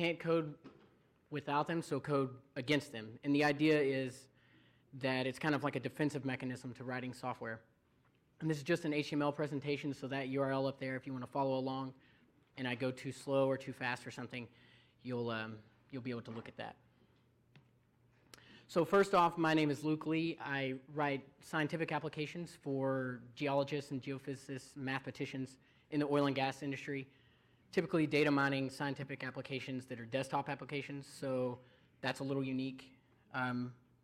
can't code without them, so code against them. And the idea is that it's kind of like a defensive mechanism to writing software. And this is just an HTML presentation, so that URL up there, if you want to follow along, and I go too slow or too fast or something, you'll be able to look at that. So first off, my name is Luke Lee. I write scientific applications for geologists and geophysicists, mathematicians in the oil and gas industry, typically data mining scientific applications that are desktop applications, so that's a little unique.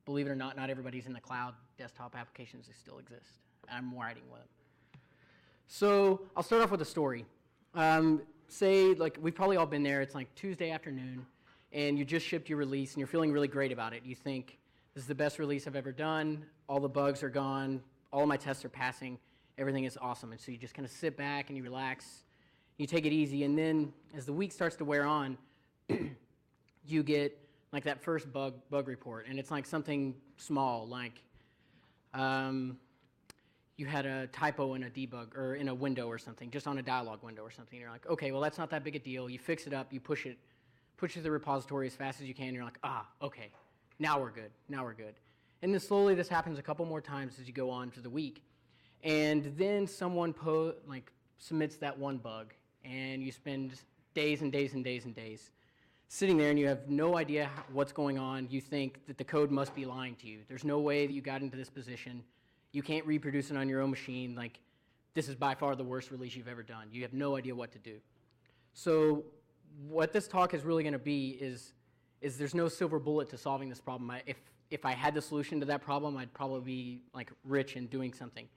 Believe it or not everybody's in the cloud. Desktop applications, they still exist. I'm writing with them. So I'll start off with a story. Say, like, we've probably all been there. It's like Tuesday afternoon, and you just shipped your release, and you're feeling really great about it. You think, this is the best release I've ever done. All the bugs are gone. All of my tests are passing. Everything is awesome. And so you just kind of sit back and you relax. You take it easy. And then as the week starts to wear on, you get like that first bug report. And it's like something small, like you had a typo in a debug or in a window or something, just on a dialog window or something. You're like, okay, well, that's not that big a deal. You fix it up. You push it to the repository as fast as you can. And you're like, okay. Now we're good. And then slowly this happens a couple more times as you go on to the week. And then someone submits that one bug, and you spend days and days and days and days sitting there, and you have no idea what's going on. You think that the code must be lying to you. There's no way that you got into this position. You can't reproduce it on your own machine. Like, this is by far the worst release you've ever done. You have no idea what to do. So what this talk is really going to be is there's no silver bullet to solving this problem. If I had the solution to that problem, I'd probably be like rich and doing something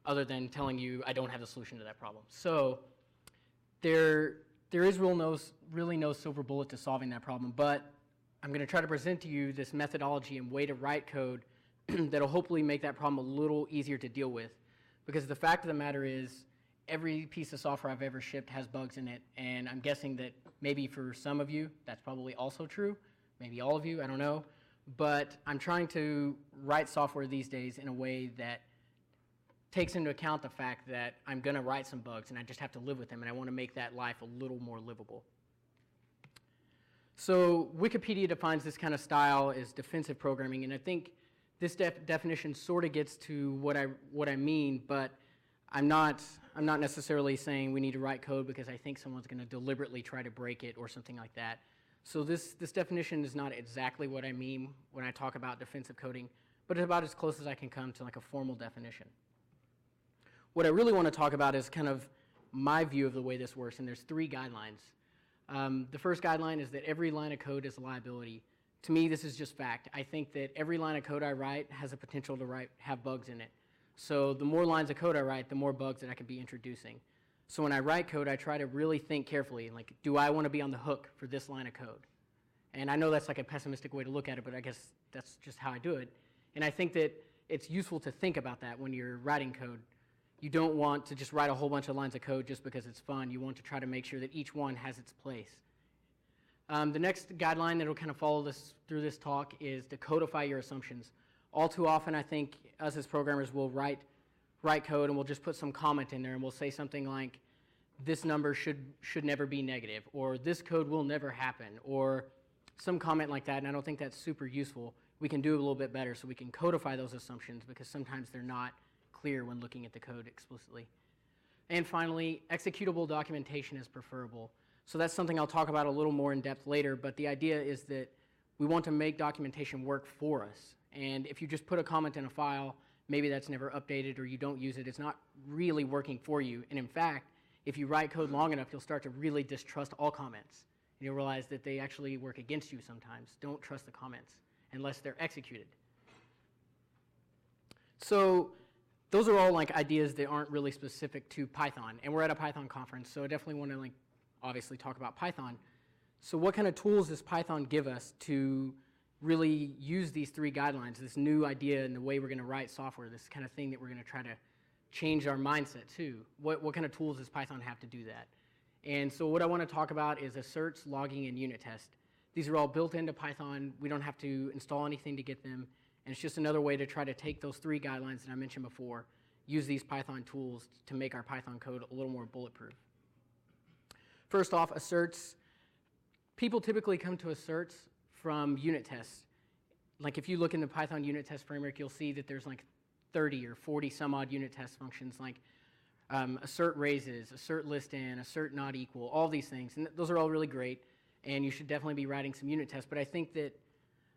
other than telling you I don't have the solution to that problem. So there is really no silver bullet to solving that problem, but I'm going to try to present to you this methodology and way to write code that'll hopefully make that problem a little easier to deal with. Because the fact of the matter is, every piece of software I've ever shipped has bugs in it, and I'm guessing that maybe for some of you, that's probably also true. Maybe all of you, I don't know. But I'm trying to write software these days in a way that takes into account the fact that I'm going to write some bugs, and I just have to live with them, and I want to make that life a little more livable. So Wikipedia defines this kind of style as defensive programming, and I think this definition sort of gets to what I mean, but I'm not necessarily saying we need to write code because I think someone's going to deliberately try to break it or something like that. So this definition is not exactly what I mean when I talk about defensive coding, but it's about as close as I can come to like a formal definition. What I really want to talk about is kind of my view of the way this works, and there's 3 guidelines. The first guideline is that every line of code is a liability. To me, this is just fact. I think that every line of code I write has a potential to have bugs in it. So the more lines of code I write, the more bugs that I could be introducing. So when I write code, I try to really think carefully, like, do I want to be on the hook for this line of code? And I know that's like a pessimistic way to look at it, but I guess that's just how I do it. And I think that it's useful to think about that when you're writing code. You don't want to just write a whole bunch of lines of code just because it's fun. You want to try to make sure that each one has its place. The next guideline that will kind of follow this through this talk is to codify your assumptions. All too often, I think us as programmers will write code and we'll just put some comment in there and we'll say something like, this number should never be negative, or this code will never happen, or some comment like that, and I don't think that's super useful. We can do a little bit better so we can codify those assumptions because sometimes they're not clear when looking at the code explicitly. And finally, executable documentation is preferable. So that's something I'll talk about a little more in depth later, but the idea is that we want to make documentation work for us. And if you just put a comment in a file, maybe that's never updated or you don't use it, it's not really working for you. And in fact, if you write code long enough, you'll start to really distrust all comments. And you'll realize that they actually work against you sometimes. Don't trust the comments unless they're executed. So those are all like ideas that aren't really specific to Python. And we're at a Python conference, so I definitely want to obviously talk about Python. So what kind of tools does Python give us to really use these 3 guidelines, this new idea and the way we're going to write software, this kind of thing that we're going to try to change our mindset to? What kind of tools does Python have to do that? And so what I want to talk about is asserts, logging, and unit test. These are all built into Python. We don't have to install anything to get them. And it's just another way to try to take those 3 guidelines that I mentioned before, use these Python tools to make our Python code a little more bulletproof. First off, asserts. people typically come to asserts from unit tests. Like if you look in the Python unit test framework, you'll see that there's like 30 or 40 some odd unit test functions like assert raises, assert list in, assert not equal, all these things. And those are all really great, and you should definitely be writing some unit tests. But I think that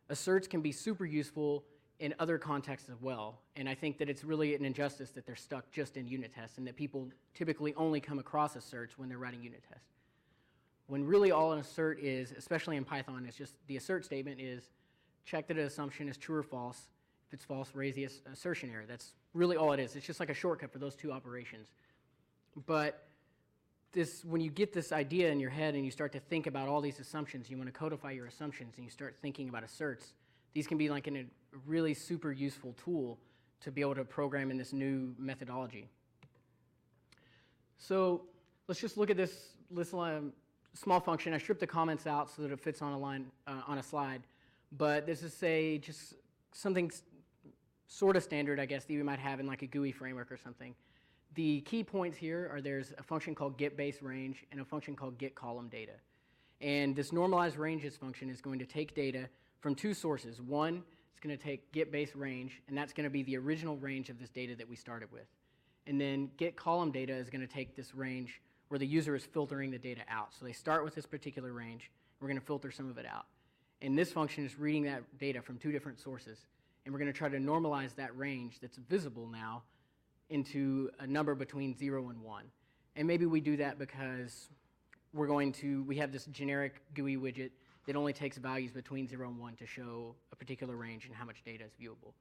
asserts can be super useful in other contexts as well. And I think that it's really an injustice that they're stuck just in unit tests and that people typically only come across asserts when they're writing unit tests. When really all an assert is, especially in Python, it's just the assert statement is check that an assumption is true or false. If it's false, raise the assertion error. That's really all it is. It's just like a shortcut for those two operations. But when you get this idea in your head and you start to think about all these assumptions, you want to codify your assumptions and you start thinking about asserts, these can be like a really super useful tool to be able to program in this new methodology. So let's just look at this small function. I stripped the comments out so that it fits on a line, on a slide. But this is, say, just something sort of standard, I guess, that you might have in like a GUI framework or something. The key points here are there's a function called getBaseRange and a function called getColumnData. And this normalized ranges function is going to take data from two sources. One, it's going to take getBaseRange, and that's going to be the original range of this data that we started with. And then getColumnData is going to take this range where the user is filtering the data out. So they start with this particular range. We're going to filter some of it out. And this function is reading that data from two different sources. And we're going to try to normalize that range that's visible now into a number between 0 and 1. And maybe we do that because we have this generic GUI widget that only takes values between 0 and 1 to show a particular range and how much data is viewable.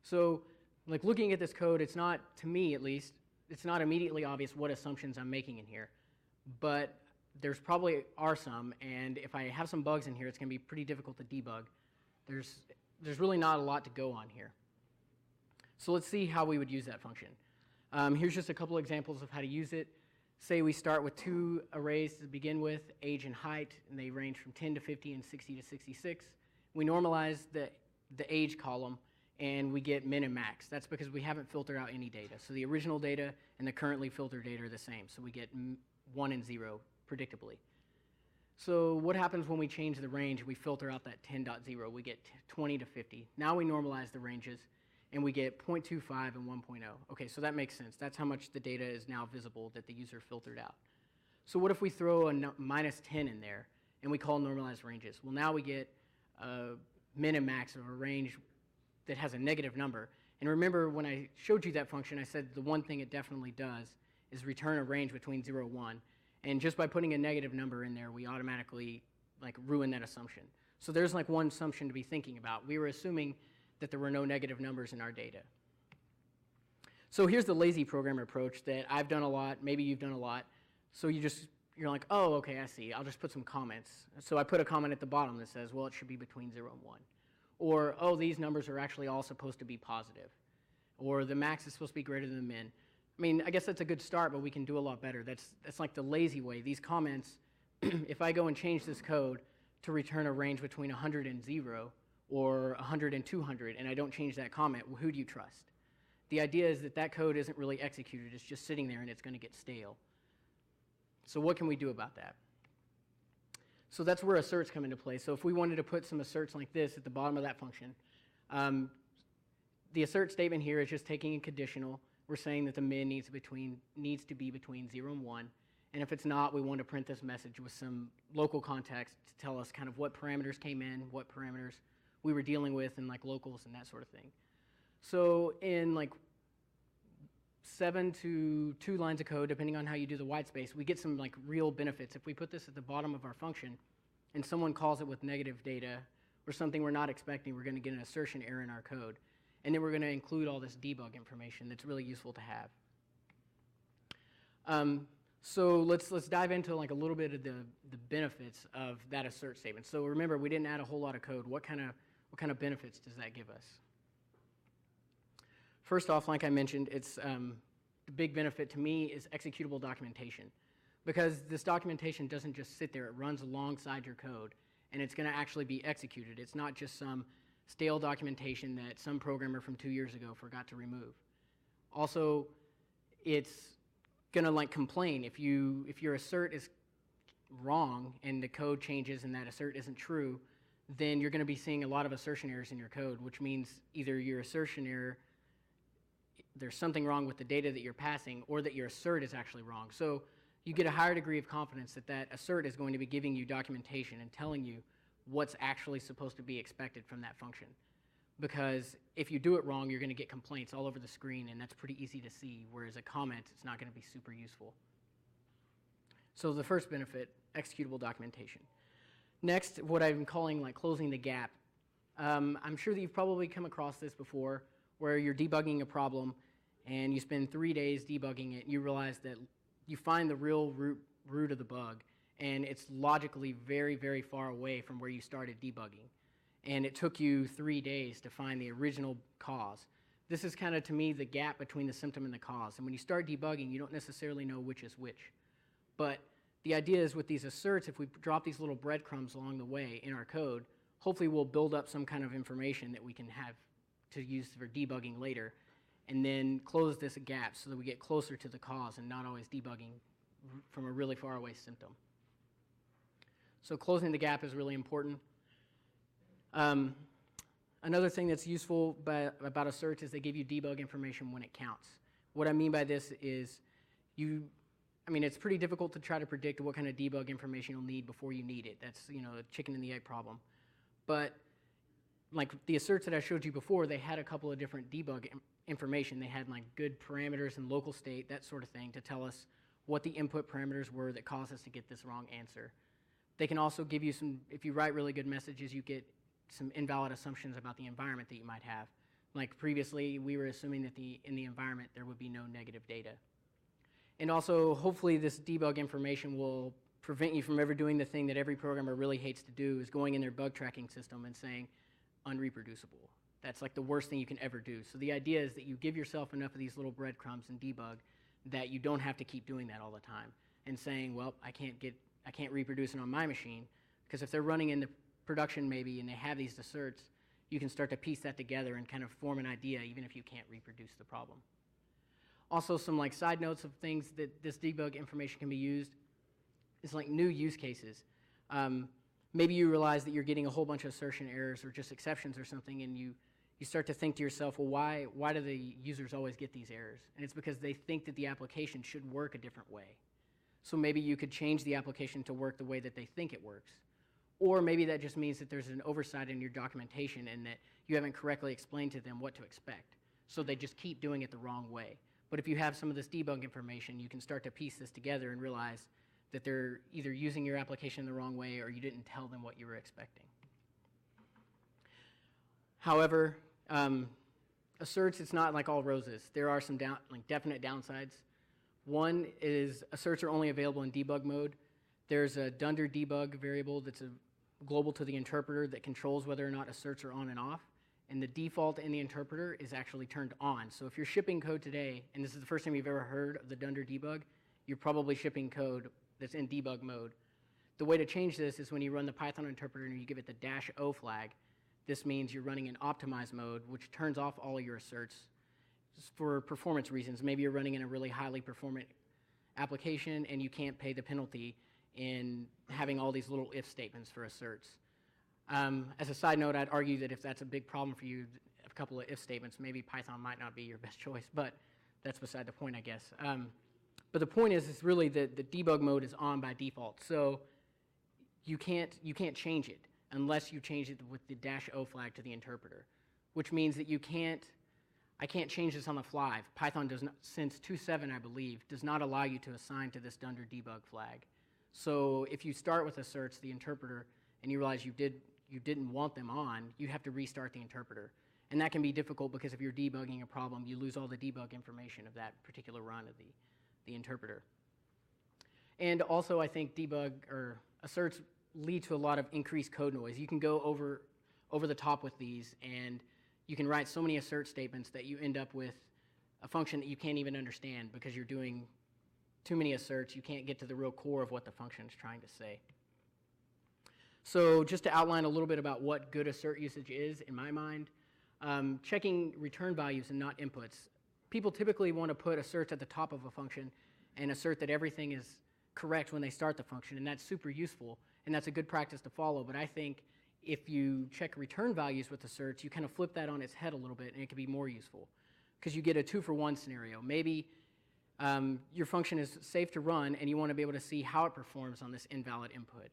So like looking at this code, it's not, to me at least, it's not immediately obvious what assumptions I'm making in here. But there's probably are some, and if I have some bugs in here, it's going to be pretty difficult to debug. There's really not a lot to go on here. So let's see how we would use that function. Here's just a couple examples of how to use it. Say we start with two arrays to begin with, age and height, and they range from 10 to 50 and 60 to 66. We normalize the age column, and we get min and max. That's because we haven't filtered out any data. So the original data and the currently filtered data are the same. So we get 1 and 0 predictably. So what happens when we change the range and we filter out that 10.0? We get 20 to 50. Now we normalize the ranges, and we get 0.25 and 1.0. Okay, so that makes sense. That's how much the data is now visible that the user filtered out. So what if we throw a minus 10 in there, and we call normalized ranges? Well, now we get min and max of a range that has a negative number. And remember, when I showed you that function, I said the one thing it definitely does is return a range between 0 and 1. And just by putting a negative number in there, we automatically ruin that assumption. So there's one assumption to be thinking about. We were assuming that there were no negative numbers in our data. So here's the lazy programmer approach that I've done a lot, maybe you've done a lot. So you're like, oh, okay, I see. I'll just put some comments. So I put a comment at the bottom that says, well, it should be between 0 and 1. Or, oh, these numbers are actually all supposed to be positive. Or the max is supposed to be greater than the min. I mean, I guess that's a good start, but we can do a lot better. That's like the lazy way. These comments, if I go and change this code to return a range between 100 and 0, or 100 and 200, and I don't change that comment, well, who do you trust? The idea is that that code isn't really executed. It's just sitting there, and it's going to get stale. So what can we do about that? So that's where asserts come into play. So if we wanted to put some asserts like this at the bottom of that function, the assert statement here is just taking a conditional. We're saying that the min needs to be between 0 and 1. And if it's not, we want to print this message with some local context to tell us kind of what parameters came in, what parameters we were dealing with, and locals and that sort of thing. So in 7 to 2 lines of code, depending on how you do the white space, we get some real benefits. If we put this at the bottom of our function and someone calls it with negative data or something we're not expecting, we're going to get an assertion error in our code. And then we're going to include all this debug information that's really useful to have. So let's dive into a little bit of the benefits of that assert statement. So remember, we didn't add a whole lot of code. What kind of benefits does that give us? First off, like I mentioned, it's the big benefit to me is executable documentation, because this documentation doesn't just sit there. It runs alongside your code, and it's going to actually be executed. It's not just some stale documentation that some programmer from 2 years ago forgot to remove. Also, it's going to complain if your assert is wrong and the code changes and that assert isn't true, then you're going to be seeing a lot of assertion errors in your code, which means either your assertion error, there's something wrong with the data that you're passing, or that your assert is actually wrong. So you get a higher degree of confidence that that assert is going to be giving you documentation and telling you what's actually supposed to be expected from that function. Because if you do it wrong, you're going to get complaints all over the screen, and that's pretty easy to see, whereas a comment, it's not going to be super useful. So the first benefit, executable documentation. Next, what I'm calling like closing the gap. I'm sure that you've probably come across this before, where you're debugging a problem, and you spend 3 days debugging it, and you realize that you find the real root of the bug, and it's logically very, very far away from where you started debugging. And it took you 3 days to find the original cause. This is kind of, to me, the gap between the symptom and the cause. And when you start debugging, you don't necessarily know which is which. But the idea is with these asserts, if we drop these little breadcrumbs along the way in our code, hopefully we'll build up some kind of information that we can have to use for debugging later, and then close this gap so that we get closer to the cause and not always debugging from a really far away symptom. So closing the gap is really important. Another thing that's useful about asserts is they give you debug information when it counts. What I mean by this is it's pretty difficult to try to predict what kind of debug information you'll need before you need it. That's, a chicken and the egg problem. But like the asserts that I showed you before, they had a couple of different debug information. They had like good parameters and local state, that sort of thing, to tell us what the input parameters were that caused us to get this wrong answer. They can also give you some, if you write really good messages, you get some invalid assumptions about the environment that you might have. Like previously, we were assuming that in the environment there would be no negative data. And also, hopefully this debug information will prevent you from ever doing the thing that every programmer really hates to do, is going in their bug tracking system and saying, unreproducible. That's like the worst thing you can ever do. So the idea is that you give yourself enough of these little breadcrumbs and debug that you don't have to keep doing that all the time and saying, well, I can't reproduce it on my machine, because if they're running in the production maybe and they have these asserts, you can start to piece that together and kind of form an idea even if you can't reproduce the problem. Also, some like side notes of things that this debug information can be used is like new use cases. Maybe you realize that you're getting a whole bunch of assertion errors or just exceptions or something, and you start to think to yourself, well, why do the users always get these errors? And it's because they think that the application should work a different way. So maybe you could change the application to work the way that they think it works. Or maybe that just means that there's an oversight in your documentation and that you haven't correctly explained to them what to expect. So they just keep doing it the wrong way. But if you have some of this debug information, you can start to piece this together and realize that they're either using your application the wrong way or you didn't tell them what you were expecting. However, asserts, it's not like all roses. There are some definite downsides. One is asserts are only available in debug mode. There's a dunder debug variable that's global to the interpreter that controls whether or not asserts are on and off. And the default in the interpreter is actually turned on. So if you're shipping code today, and this is the first time you've ever heard of the dunder debug, you're probably shipping code that's in debug mode. The way to change this is when you run the Python interpreter and you give it the -o flag. This means you're running in optimized mode, which turns off all of your asserts for performance reasons. Maybe you're running in a really highly performant application and you can't pay the penalty in having all these little if statements for asserts. As a side note, I'd argue that if that's a big problem for you, a couple of if statements, maybe Python might not be your best choice, but that's beside the point, I guess. But the point is really that the debug mode is on by default. So you can't change it unless you change it with the -o flag to the interpreter, which means that I can't change this on the fly. Python does not, since 2.7, I believe, does not allow you to assign to this dunder debug flag. So if you start with asserts, the interpreter, and you realize you didn't want them on, you have to restart the interpreter. And that can be difficult because if you're debugging a problem, you lose all the debug information of that particular run of the interpreter. And also, I think asserts lead to a lot of increased code noise. You can go over the top with these, and you can write so many assert statements that you end up with a function that you can't even understand because you're doing too many asserts. You can't get to the real core of what the function is trying to say. So just to outline a little bit about what good assert usage is, in my mind, checking return values and not inputs. People typically want to put asserts at the top of a function and assert that everything is correct when they start the function, and that's super useful, and that's a good practice to follow. But I think if you check return values with asserts, you kind of flip that on its head a little bit, and it can be more useful because you get a 2-for-1 scenario. Maybe your function is safe to run, and you want to be able to see how it performs on this invalid input,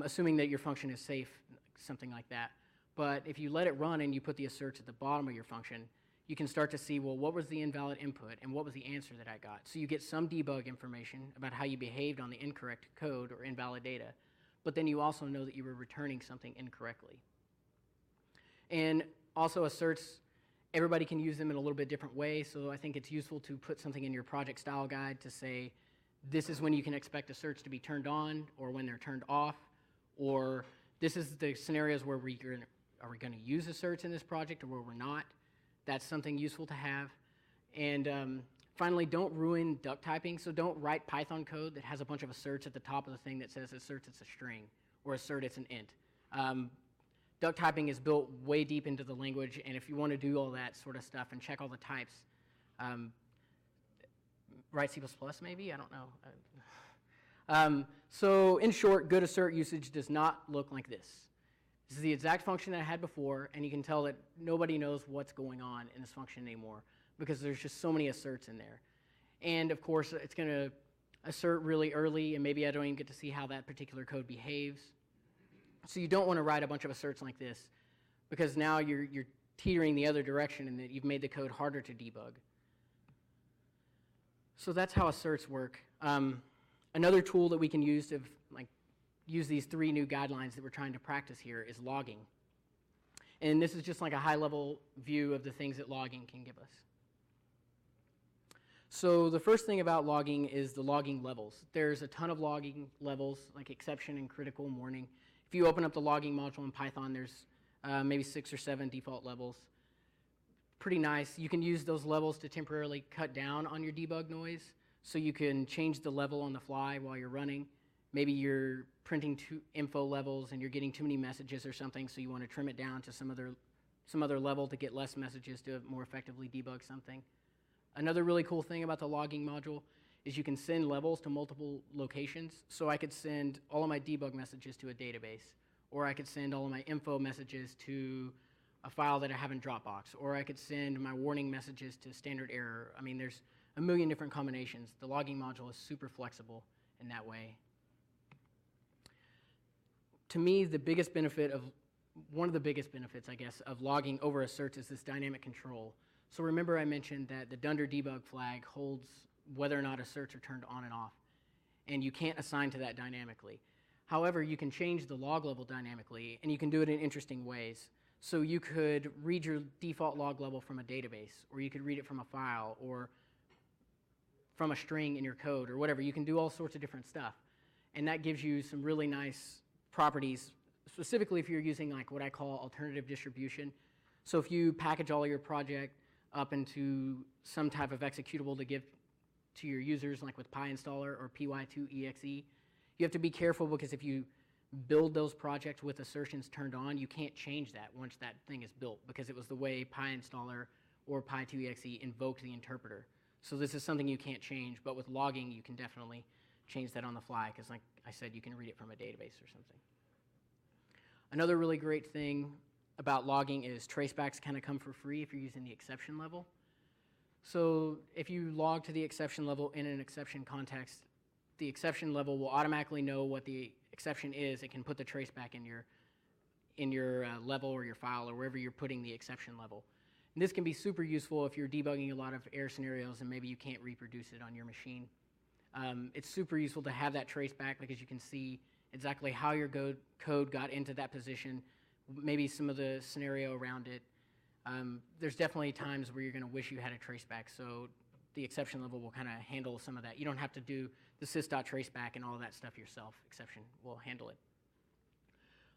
assuming that your function is safe, something like that. But if you let it run and you put the asserts at the bottom of your function, you can start to see, well, what was the invalid input and what was the answer that I got? So you get some debug information about how you behaved on the incorrect code or invalid data, but then you also know that you were returning something incorrectly. And also asserts, everybody can use them in a little bit different way, so I think it's useful to put something in your project style guide to say, this is when you can expect asserts to be turned on or when they're turned off, or this is the scenarios where are we going to use asserts in this project or where we're not. That's something useful to have. And finally, don't ruin duck typing. So don't write Python code that has a bunch of asserts at the top of the thing that says asserts it's a string or assert it's an int. Duck typing is built way deep into the language, and if you want to do all that sort of stuff and check all the types, write C++ maybe? I don't know. So in short, good assert usage does not look like this. This is the exact function that I had before, and you can tell that nobody knows what's going on in this function anymore because there's just so many asserts in there. And of course, it's going to assert really early, and maybe I don't even get to see how that particular code behaves. So you don't want to write a bunch of asserts like this because now you're teetering the other direction and that you've made the code harder to debug. So that's how asserts work. Another tool that we can use to use these 3 new guidelines that we're trying to practice here is logging. And this is just like a high-level view of the things that logging can give us. So the first thing about logging is the logging levels. There's a ton of logging levels, like exception and critical and warning. If you open up the logging module in Python, there's maybe 6 or 7 default levels. Pretty nice. You can use those levels to temporarily cut down on your debug noise, so you can change the level on the fly while you're running. Maybe you're printing info levels and you're getting too many messages or something, so you want to trim it down to some other level to get less messages to more effectively debug something. Another really cool thing about the logging module is you can send levels to multiple locations. So I could send all of my debug messages to a database, or I could send all of my info messages to a file that I have in Dropbox, or I could send my warning messages to standard error. I mean, there's a million different combinations. The logging module is super flexible in that way. To me, one of the biggest benefits, I guess, of logging over asserts is this dynamic control. So remember I mentioned that the dunder debug flag holds whether or not asserts are turned on and off, and you can't assign to that dynamically. However, you can change the log level dynamically, and you can do it in interesting ways. So you could read your default log level from a database, or you could read it from a file, or from a string in your code, or whatever. You can do all sorts of different stuff, and that gives you some really nice properties, specifically if you're using like what I call alternative distribution. So if you package all of your project up into some type of executable to give to your users, like with PyInstaller or py2exe, you have to be careful because if you build those projects with assertions turned on, you can't change that once that thing is built because it was the way PyInstaller or py2exe invoked the interpreter. So this is something you can't change, but with logging, you can definitely change that on the fly because, like I said, you can read it from a database or something. Another really great thing about logging is tracebacks kind of come for free if you're using the exception level. So if you log to the exception level in an exception context, the exception level will automatically know what the exception is. It can put the traceback in your level or your file or wherever you're putting the exception level. And this can be super useful if you're debugging a lot of error scenarios and maybe you can't reproduce it on your machine. It's super useful to have that traceback because you can see exactly how your code got into that position, maybe some of the scenario around it. There's definitely times where you're going to wish you had a traceback, so the exception level will kind of handle some of that. You don't have to do the sys.traceback and all of that stuff yourself. Exception will handle it.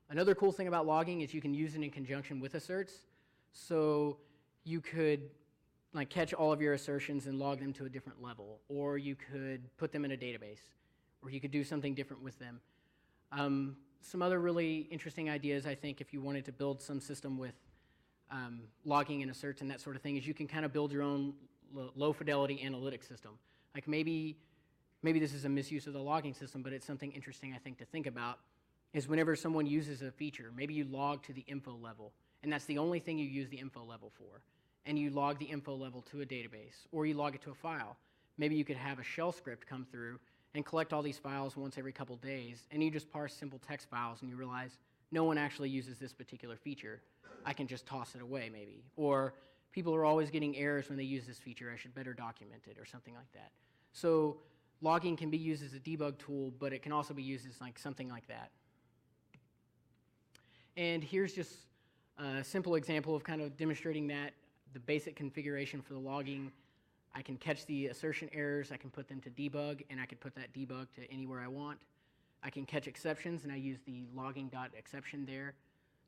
Another cool thing about logging is you can use it in conjunction with asserts. So you could like catch all of your assertions and log them to a different level, or you could put them in a database, or you could do something different with them. Some other really interesting ideas, I think, if you wanted to build some system with logging and asserts and that sort of thing, is you can kind of build your own low fidelity analytic system. Like maybe maybe this is a misuse of the logging system, but it's something interesting I think to think about, is whenever someone uses a feature, maybe you log to the info level, and that's the only thing you use the info level for, and you log the info level to a database, or you log it to a file. Maybe you could have a shell script come through and collect all these files once every couple days, and you just parse simple text files, and you realize no one actually uses this particular feature. I can just toss it away, maybe. Or people are always getting errors when they use this feature. I should better document it, or something like that. So logging can be used as a debug tool, but it can also be used as like something like that. And here's just a simple example of kind of demonstrating that, the basic configuration for the logging. I can catch the assertion errors, I can put them to debug, and I can put that debug to anywhere I want. I can catch exceptions, and I use the logging.exception there.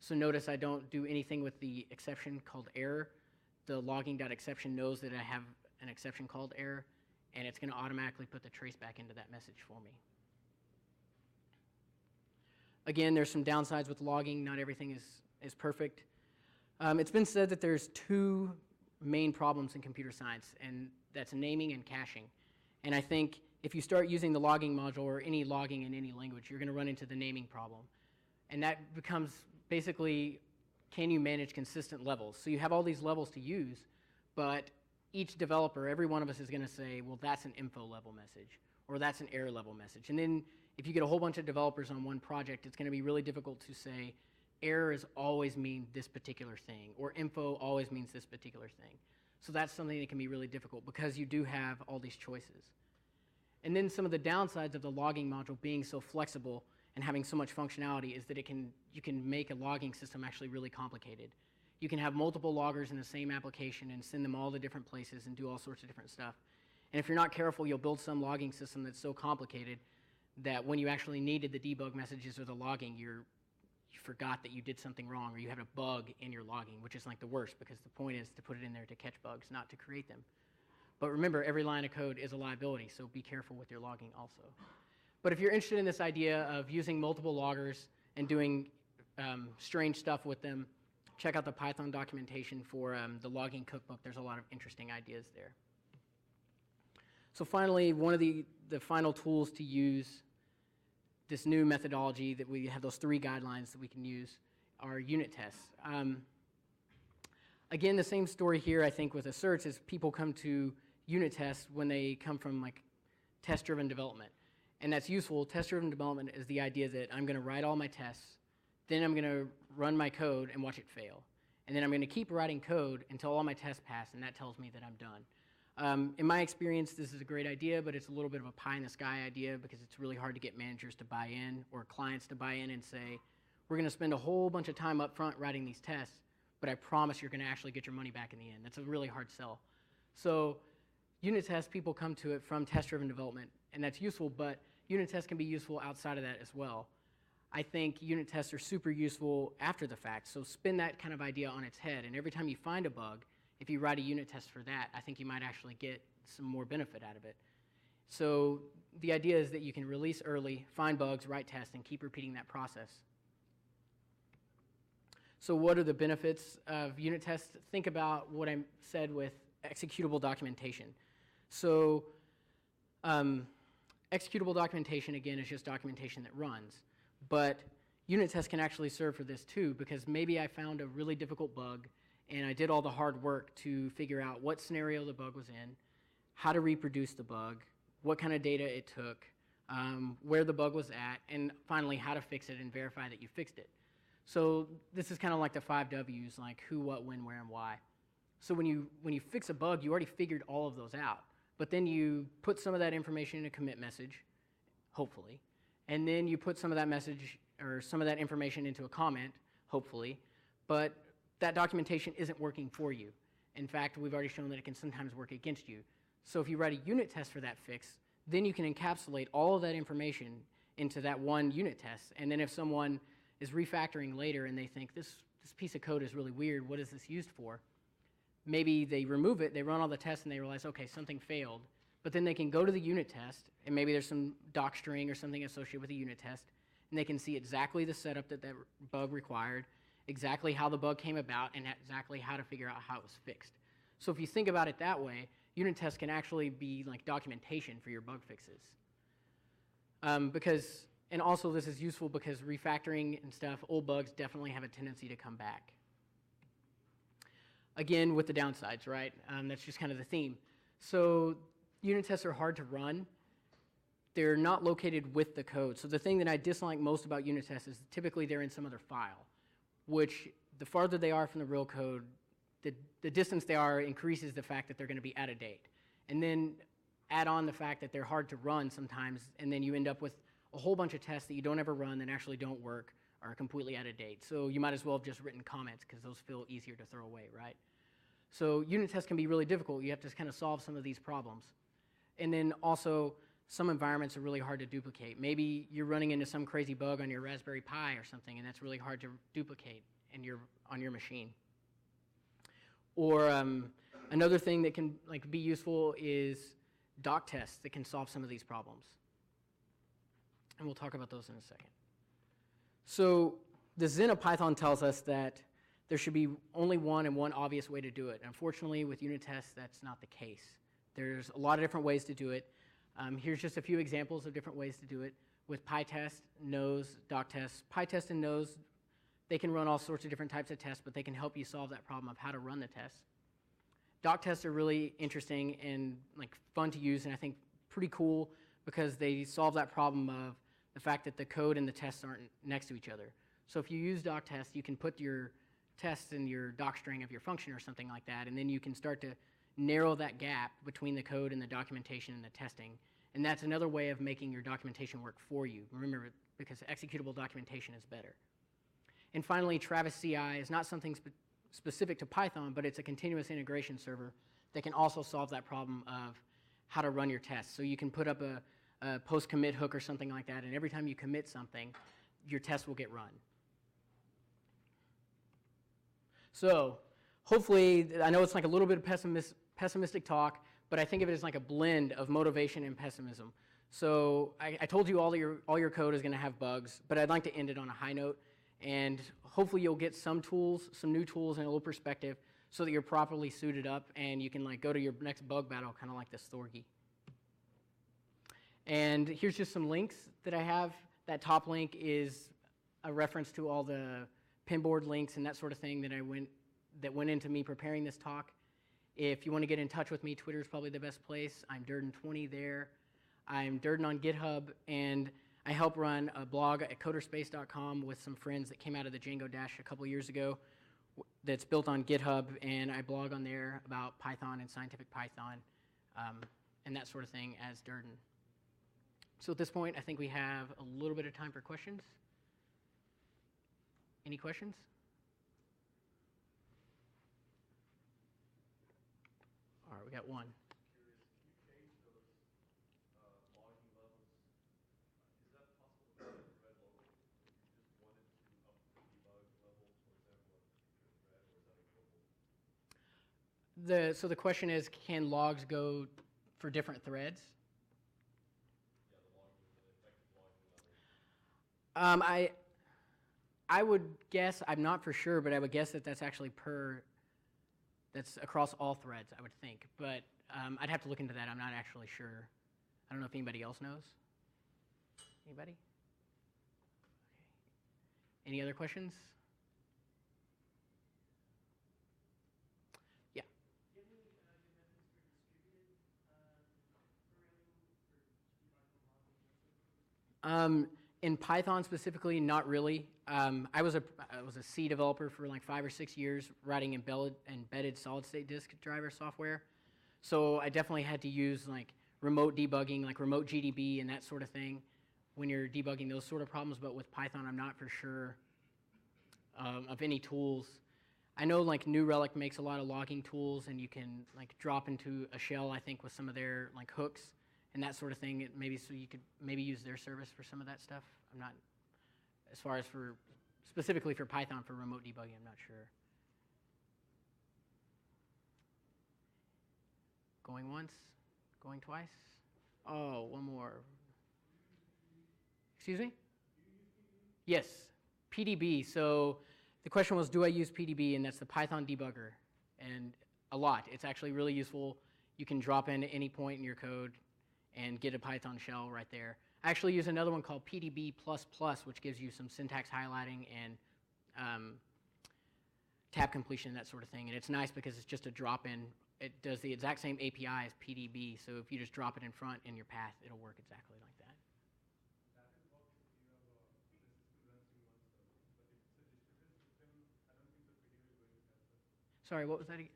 So notice I don't do anything with the exception called error. The logging.exception knows that I have an exception called error, and it's going to automatically put the traceback into that message for me. Again, there's some downsides with logging. Not everything is perfect. It's been said that there's two main problems in computer science, and that's naming and caching. And I think if you start using the logging module or any logging in any language, you're going to run into the naming problem. And that becomes basically, can you manage consistent levels? So you have all these levels to use, but each developer, every one of us is going to say, well, that's an info level message, or that's an error level message. And then if you get a whole bunch of developers on one project, it's going to be really difficult to say, errors always mean this particular thing, or info always means this particular thing. So that's something that can be really difficult because you do have all these choices. And then some of the downsides of the logging module being so flexible and having so much functionality is that you can make a logging system actually really complicated. You can have multiple loggers in the same application and send them all to different places and do all sorts of different stuff. And if you're not careful, you'll build some logging system that's so complicated that when you actually needed the debug messages or the logging, you forgot that you did something wrong, or you had a bug in your logging, which is like the worst, because the point is to put it in there to catch bugs, not to create them. But remember, every line of code is a liability, so be careful with your logging also. But if you're interested in this idea of using multiple loggers and doing strange stuff with them, check out the Python documentation for the logging cookbook. There's a lot of interesting ideas there. So finally, one of the final tools to use this new methodology that we have, those 3 guidelines that we can use, are unit tests. Again, the same story here, I think, with asserts is people come to unit tests when they come from like test-driven development. And that's useful. Test-driven development is the idea that I'm going to write all my tests, then I'm going to run my code and watch it fail. And then I'm going to keep writing code until all my tests pass, and that tells me that I'm done. In my experience, this is a great idea, but it's a little bit of a pie-in-the-sky idea because it's really hard to get managers to buy in or clients to buy in and say, we're going to spend a whole bunch of time up front writing these tests, but I promise you're going to actually get your money back in the end. That's a really hard sell. So unit tests, people come to it from test-driven development, and that's useful, but unit tests can be useful outside of that as well. I think unit tests are super useful after the fact, so spin that kind of idea on its head, and every time you find a bug, if you write a unit test for that, I think you might actually get some more benefit out of it. So the idea is that you can release early, find bugs, write tests, and keep repeating that process. So what are the benefits of unit tests? Think about what I said with executable documentation. So executable documentation, again, is just documentation that runs. But unit tests can actually serve for this too, because maybe I found a really difficult bug, and I did all the hard work to figure out what scenario the bug was in, how to reproduce the bug, what kind of data it took, where the bug was at, and finally how to fix it and verify that you fixed it. So this is kind of like the 5 W's, like who, what, when, where, and why. So when you fix a bug, you already figured all of those out. But then you put some of that information in a commit message, hopefully, and then you put some of that message or some of that information into a comment, hopefully, but that documentation isn't working for you. In fact, we've already shown that it can sometimes work against you. So if you write a unit test for that fix, then you can encapsulate all of that information into that one unit test. And then if someone is refactoring later and they think, this piece of code is really weird, what is this used for? Maybe they remove it, they run all the tests, and they realize, okay, something failed. But then they can go to the unit test, and maybe there's some doc string or something associated with the unit test, and they can see exactly the setup that bug required, exactly how the bug came about, and exactly how to figure out how it was fixed. So if you think about it that way, unit tests can actually be like documentation for your bug fixes. And also this is useful because refactoring and stuff, old bugs definitely have a tendency to come back. Again, with the downsides, right? That's just kind of the theme. So unit tests are hard to run. They're not located with the code. So the thing that I dislike most about unit tests is typically they're in some other file, which the farther they are from the real code, the distance they are increases the fact that they're going to be out of date. And then add on the fact that they're hard to run sometimes, and then you end up with a whole bunch of tests that you don't ever run that actually don't work or are completely out of date. So you might as well have just written comments because those feel easier to throw away, right? So unit tests can be really difficult. You have to kind of solve some of these problems. And then also, some environments are really hard to duplicate. Maybe you're running into some crazy bug on your Raspberry Pi or something, and that's really hard to duplicate on your machine. Or another thing that can be useful is doc tests that can solve some of these problems. And we'll talk about those in a second. So the Zen of Python tells us that there should be only one and one obvious way to do it. Unfortunately, with unit tests, that's not the case. There's a lot of different ways to do it. Here's just a few examples of different ways to do it. With PyTest, nose, doc tests. PyTest and nose, they can run all sorts of different types of tests, but they can help you solve that problem of how to run the tests. Doc tests are really interesting and fun to use, and I think pretty cool because they solve that problem of the fact that the code and the tests aren't next to each other. So if you use doc tests, you can put your tests in your doc string of your function or something like that, and then you can start to narrow that gap between the code and the documentation and the testing. And that's another way of making your documentation work for you. Remember, because executable documentation is better. And finally, Travis CI is not something specific to Python, but it's a continuous integration server that can also solve that problem of how to run your tests. So you can put up a post-commit hook or something like that, and every time you commit something, your test will get run. So hopefully, I know it's a little bit of pessimistic talk, but I think of it as a blend of motivation and pessimism. So I told you all your code is going to have bugs, but I'd like to end it on a high note. And hopefully you'll get some tools, some new tools and a little perspective so that you're properly suited up and you can go to your next bug battle kind of like this Thorgy. And here's just some links that I have. That top link is a reference to all the pinboard links and that sort of thing that went into me preparing this talk. If you want to get in touch with me, Twitter is probably the best place. I'm Durden20 there. I'm Durden on GitHub, and I help run a blog at coderspace.com with some friends that came out of the Django Dash a couple years ago that's built on GitHub, and I blog on there about Python and scientific Python and that sort of thing as Durden. So at this point, I think we have a little bit of time for questions. Any questions? All right, we got one. So the question is, can logs go for different threads? I would guess, I'm not for sure, but I would guess that that's actually that's across all threads, I would think. But I'd have to look into that. I'm not actually sure. I don't know if anybody else knows. Anybody? Okay. Any other questions? Yeah. In Python specifically, not really. I was a C developer for 5 or 6 years, writing embedded solid-state disk driver software. So I definitely had to use remote debugging, remote GDB and that sort of thing, when you're debugging those sort of problems. But with Python, I'm not for sure of any tools. I know New Relic makes a lot of logging tools, and you can drop into a shell, I think, with some of their hooks and that sort of thing. So you could maybe use their service for some of that stuff. I'm not, as far as specifically for Python for remote debugging, I'm not sure. Going once, going twice. Oh, one more. Excuse me? Yes, PDB. So the question was, do I use PDB? And that's the Python debugger, and a lot. It's actually really useful. You can drop in at any point in your code and get a Python shell right there. I actually use another one called PDB++, which gives you some syntax highlighting and tab completion, that sort of thing. And it's nice because it's just a drop-in. It does the exact same API as PDB, so if you just drop it in front in your path, it'll work exactly like that. Sorry, what was that again?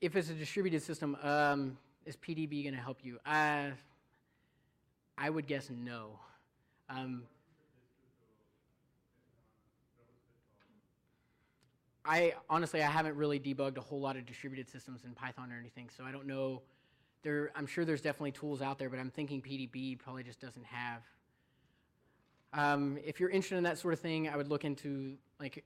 If it's a distributed system, is PDB going to help you? I would guess no. Honestly, I haven't really debugged a whole lot of distributed systems in Python or anything, so I don't know. I'm sure there's definitely tools out there, but I'm thinking PDB probably just doesn't have. If you're interested in that sort of thing, I would look into, like,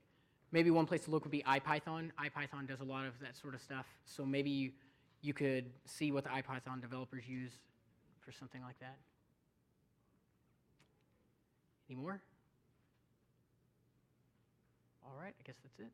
maybe one place to look would be IPython. IPython does a lot of that sort of stuff, so maybe you could see what the IPython developers use for something like that. Any more? All right, I guess that's it.